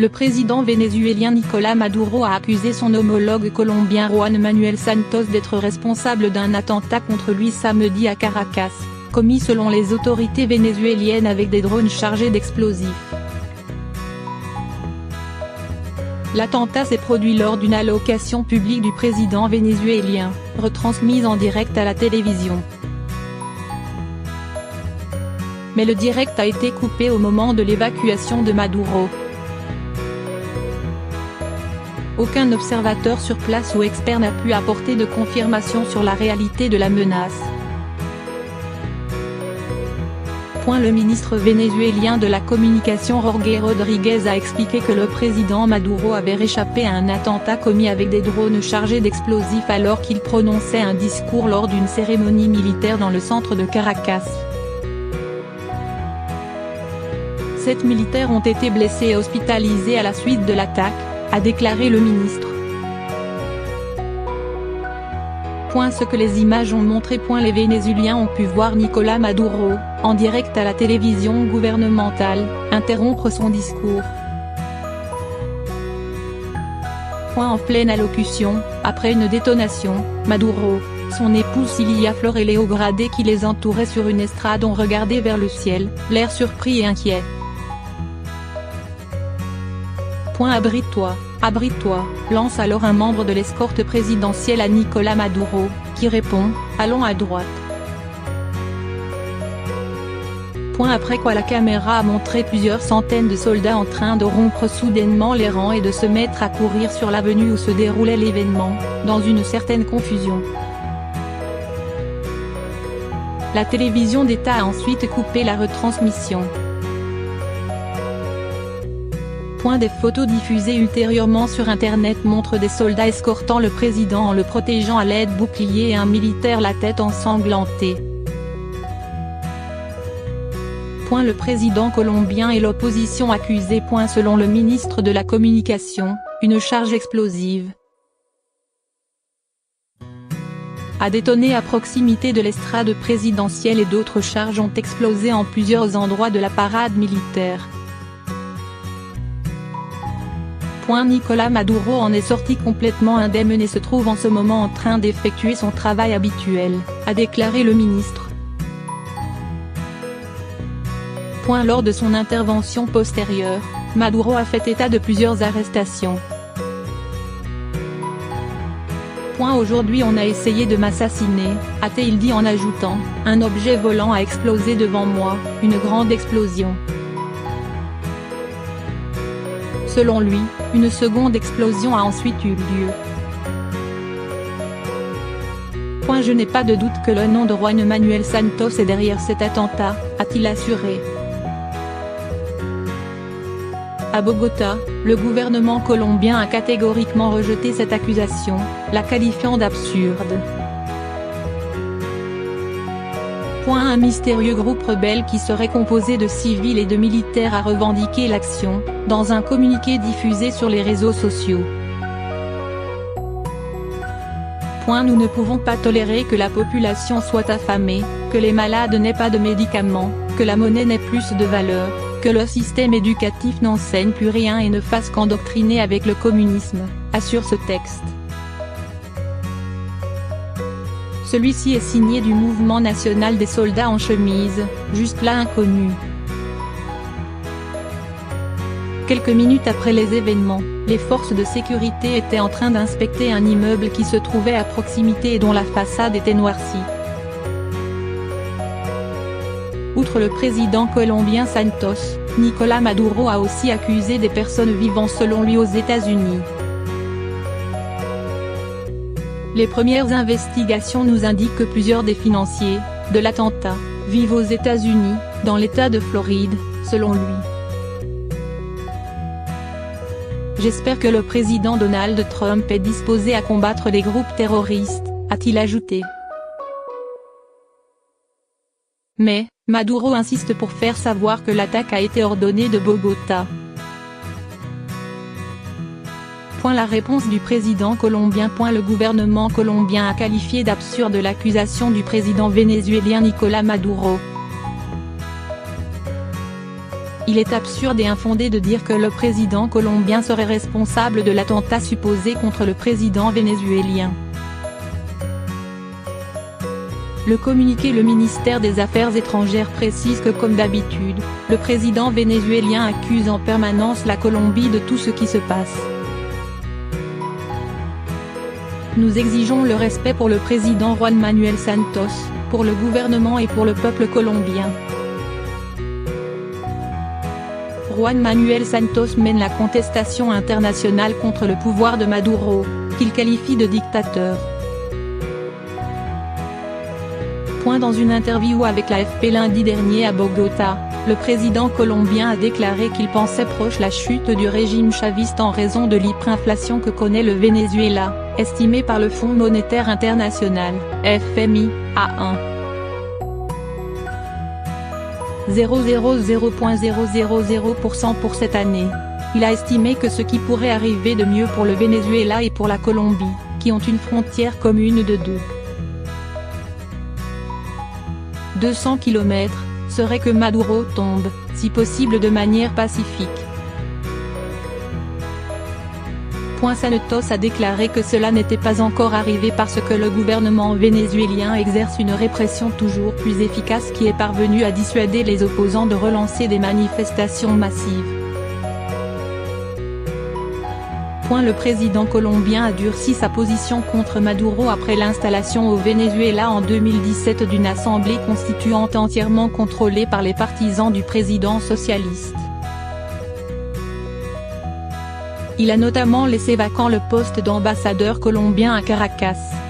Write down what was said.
Le président vénézuélien Nicolás Maduro a accusé son homologue colombien Juan Manuel Santos d'être responsable d'un attentat contre lui samedi à Caracas, commis selon les autorités vénézuéliennes avec des drones chargés d'explosifs. L'attentat s'est produit lors d'une allocution publique du président vénézuélien, retransmise en direct à la télévision. Mais le direct a été coupé au moment de l'évacuation de Maduro. Aucun observateur sur place ou expert n'a pu apporter de confirmation sur la réalité de la menace. Le ministre vénézuélien de la communication Jorge Rodríguez a expliqué que le président Maduro avait réchappé à un attentat commis avec des drones chargés d'explosifs alors qu'il prononçait un discours lors d'une cérémonie militaire dans le centre de Caracas. 7 militaires ont été blessés et hospitalisés à la suite de l'attaque, a déclaré le ministre. Ce que les images ont montré. Les Vénézuéliens ont pu voir Nicolás Maduro, en direct à la télévision gouvernementale, interrompre son discours. En pleine allocution, après une détonation, Maduro, son épouse Cilia Flor et Léo Gradé qui les entouraient sur une estrade ont regardé vers le ciel, l'air surpris et inquiet. Abrite-toi, abrite-toi, lance alors un membre de l'escorte présidentielle à Nicolás Maduro, qui répond, allons à droite. Après quoi la caméra a montré plusieurs centaines de soldats en train de rompre soudainement les rangs et de se mettre à courir sur l'avenue où se déroulait l'événement, dans une certaine confusion. La télévision d'État a ensuite coupé la retransmission. Des photos diffusées ultérieurement sur Internet montrent des soldats escortant le président en le protégeant à l'aide bouclier et un militaire la tête ensanglantée. Le président colombien et l'opposition accusés. Selon le ministre de la Communication, une charge explosive a détonné à proximité de l'estrade présidentielle et d'autres charges ont explosé en plusieurs endroits de la parade militaire. Nicolás Maduro en est sorti complètement indemne et se trouve en ce moment en train d'effectuer son travail habituel, a déclaré le ministre. Lors de son intervention postérieure, Maduro a fait état de plusieurs arrestations. Aujourd'hui on a essayé de m'assassiner, a-t-il dit en ajoutant, un objet volant a explosé devant moi, une grande explosion. Selon lui, une seconde explosion a ensuite eu lieu. Je n'ai pas de doute que le nom de Juan Manuel Santos est derrière cet attentat, a-t-il assuré. À Bogota, le gouvernement colombien a catégoriquement rejeté cette accusation, la qualifiant d'absurde. Un mystérieux groupe rebelle qui serait composé de civils et de militaires a revendiqué l'action, dans un communiqué diffusé sur les réseaux sociaux. Nous ne pouvons pas tolérer que la population soit affamée, que les malades n'aient pas de médicaments, que la monnaie n'ait plus de valeur, que le système éducatif n'enseigne plus rien et ne fasse qu'endoctriner avec le communisme, assure ce texte. Celui-ci est signé du Mouvement national des soldats en chemise, juste là inconnu. Quelques minutes après les événements, les forces de sécurité étaient en train d'inspecter un immeuble qui se trouvait à proximité et dont la façade était noircie. Outre le président colombien Santos, Nicolás Maduro a aussi accusé des personnes vivant selon lui aux États-Unis. Les premières investigations nous indiquent que plusieurs des financiers de l'attentat vivent aux États-Unis, dans l'État de Floride, selon lui. J'espère que le président Donald Trump est disposé à combattre les groupes terroristes, a-t-il ajouté. Mais, Maduro insiste pour faire savoir que l'attaque a été ordonnée de Bogota. La réponse du président colombien. Le gouvernement colombien a qualifié d'absurde l'accusation du président vénézuélien Nicolás Maduro. Il est absurde et infondé de dire que le président colombien serait responsable de l'attentat supposé contre le président vénézuélien. Le communiqué Le ministère des Affaires étrangères précise que comme d'habitude, le président vénézuélien accuse en permanence la Colombie de tout ce qui se passe. Nous exigeons le respect pour le président Juan Manuel Santos, pour le gouvernement et pour le peuple colombien. Juan Manuel Santos mène la contestation internationale contre le pouvoir de Maduro, qu'il qualifie de dictateur. Dans une interview avec l'AFP lundi dernier à Bogota, le président colombien a déclaré qu'il pensait proche la chute du régime chaviste en raison de l'hyperinflation que connaît le Venezuela, estimée par le Fonds monétaire international, FMI, à 1,000% pour cette année. Il a estimé que ce qui pourrait arriver de mieux pour le Venezuela et pour la Colombie, qui ont une frontière commune de 200 km, serait que Maduro tombe, si possible de manière pacifique. Santos a déclaré que cela n'était pas encore arrivé parce que le gouvernement vénézuélien exerce une répression toujours plus efficace qui est parvenue à dissuader les opposants de relancer des manifestations massives. Le président colombien a durci sa position contre Maduro après l'installation au Venezuela en 2017 d'une assemblée constituante entièrement contrôlée par les partisans du président socialiste. Il a notamment laissé vacant le poste d'ambassadeur colombien à Caracas.